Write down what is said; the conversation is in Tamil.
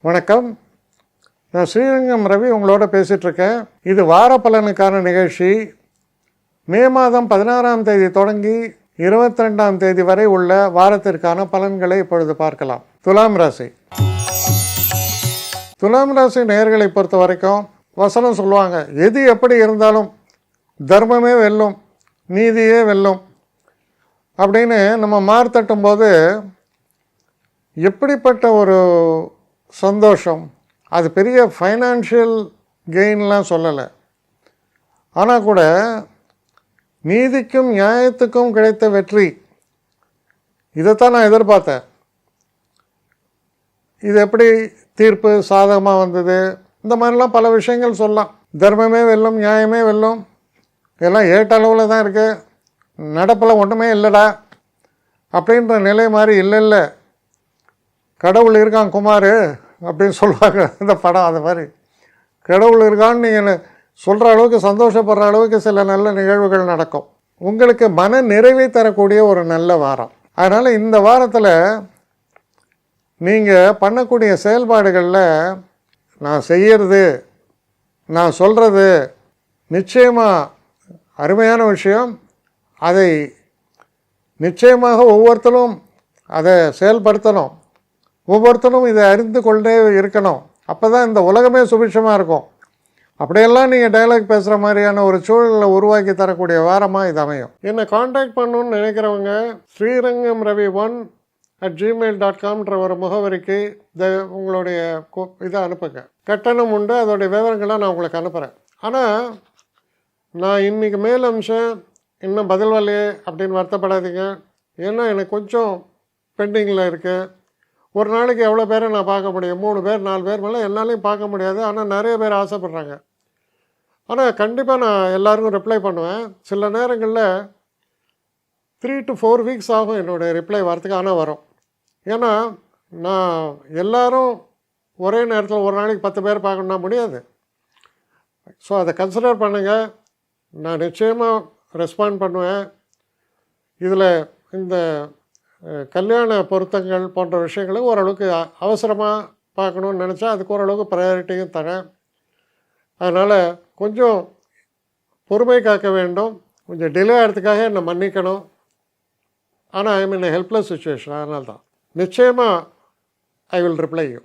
வணக்கம். நான் ஸ்ரீரங்கம் ரவி உங்களோட பேசிகிட்ருக்கேன். இது வார பலனுக்கான நிகழ்ச்சி. மே மாதம் 16ஆம் தேதி தொடங்கி 22ஆம் தேதி வரை உள்ள வாரத்திற்கான பலன்களை இப்பொழுது பார்க்கலாம். துலாம் ராசி. துலாம் ராசி நேயர்களை பொறுத்த வரைக்கும் வசனம் சொல்லுவாங்க, எது எப்படி இருந்தாலும் தர்மமே வெல்லும், நீதியே வெல்லும் அப்படின்னு நம்ம மார்த்தட்டும் போது எப்படிப்பட்ட ஒரு சந்தோஷம். அது பெரிய ஃபைனான்ஷியல் கெயின்லாம் சொல்லலை, ஆனால் கூட நீதிக்கும் நியாயத்துக்கும் கிடைத்த வெற்றி, இதைத்தான் நான் எதிர்பார்த்தேன். இது எப்படி தீர்ப்பு சாதகமாக வந்தது, இந்த மாதிரிலாம் பல விஷயங்கள் சொல்லலாம். தர்மமே வெல்லும், நியாயமே வெல்லும், இதெல்லாம் ஏட்டளவில் தான் இருக்குது, நடப்பில் ஒன்றுமே இல்லைடா அப்படின்ற நிலை மாதிரி இல்லை. கடவுள் இருக்கான் குமார் அப்படின்னு சொல்லுவாங்க இந்த படம். அது மாதிரி கடவுள் இருக்கான்னு நீங்கள் சொல்கிற அளவுக்கு, சந்தோஷப்படுற அளவுக்கு சில நல்ல நிகழ்வுகள் நடக்கும். உங்களுக்கு மன நிறைவை தரக்கூடிய ஒரு நல்ல வாரம். அதனால் இந்த வாரத்தில் நீங்கள் பண்ணக்கூடிய செயல்பாடுகளில் நான் செய்கிறது, நான் சொல்கிறது நிச்சயமாக அருமையான விஷயம். அதை நிச்சயமாக ஒவ்வொருத்தரும் அதை செயல்படுத்தணும். ஒவ்வொருத்தரும் இதை அறிந்து கொண்டே இருக்கணும். அப்போ தான் இந்த உலகமே சுபிட்சமாக இருக்கும். அப்படியெல்லாம் நீங்கள் டைலாக் பேசுகிற மாதிரியான ஒரு சூழலை உருவாக்கி தரக்கூடிய வாரமாக இது அமையும். என்னை காண்டாக்ட் பண்ணணுன்னு நினைக்கிறவங்க ஸ்ரீரங்கம் ரவி 1@gmail.comன்ற ஒரு முகவரிக்கு உங்களுடைய இதை அனுப்புங்க. கட்டணம் உண்டு, அதோடைய விவரங்களை நான் உங்களுக்கு அனுப்புகிறேன். ஆனால் நான் இன்றைக்கி மேல் அம்சம் இன்னும் பதில் வரலையே அப்படின்னு வருத்தப்படாதீங்க. ஏன்னா எனக்கு கொஞ்சம் பெண்டிங்கில் இருக்குது. ஒரு நாளைக்கு எவ்வளோ பேரை நான் பார்க்க முடியும்? 3 பேர் 4 பேர் மேலே என்னாலையும் பார்க்க முடியாது. ஆனால் நிறைய பேர் ஆசைப்பட்றாங்க. ஆனால் கண்டிப்பாக நான் எல்லாருக்கும் ரிப்ளை பண்ணுவேன். சில நேரங்களில் 3 to 4 வீக்ஸ் ஆகும் என்னுடைய ரிப்ளை வரத்துக்கு. ஆனால் வரும். ஏன்னா நான் எல்லோரும் ஒரே நேரத்தில் ஒரு நாளைக்கு 10 பேர் பார்க்கணுன்னா முடியாது. ஸோ அதை கன்சிடர் பண்ணுங்கள். நான் நிச்சயமாக ரெஸ்பாண்ட் பண்ணுவேன். இதில் இந்த கல்யாண பொருத்தங்கள் போன்ற விஷயங்களை ஓரளவுக்கு அவசரமாக பார்க்கணுன்னு நினச்சா அதுக்கு ஓரளவுக்கு ப்ரையாரிட்டியும் தரேன். அதனால் கொஞ்சம் பொறுமை காக்க வேண்டும். கொஞ்சம் டிலே ஆகிறதுக்காக என்னை மன்னிக்கணும். ஆனால் ஐ மீன் ஹெல்ப்லெஸ் சுச்சுவேஷன். அதனால தான் நிச்சயமாக ஐ வில் ரிப்ளை யூ.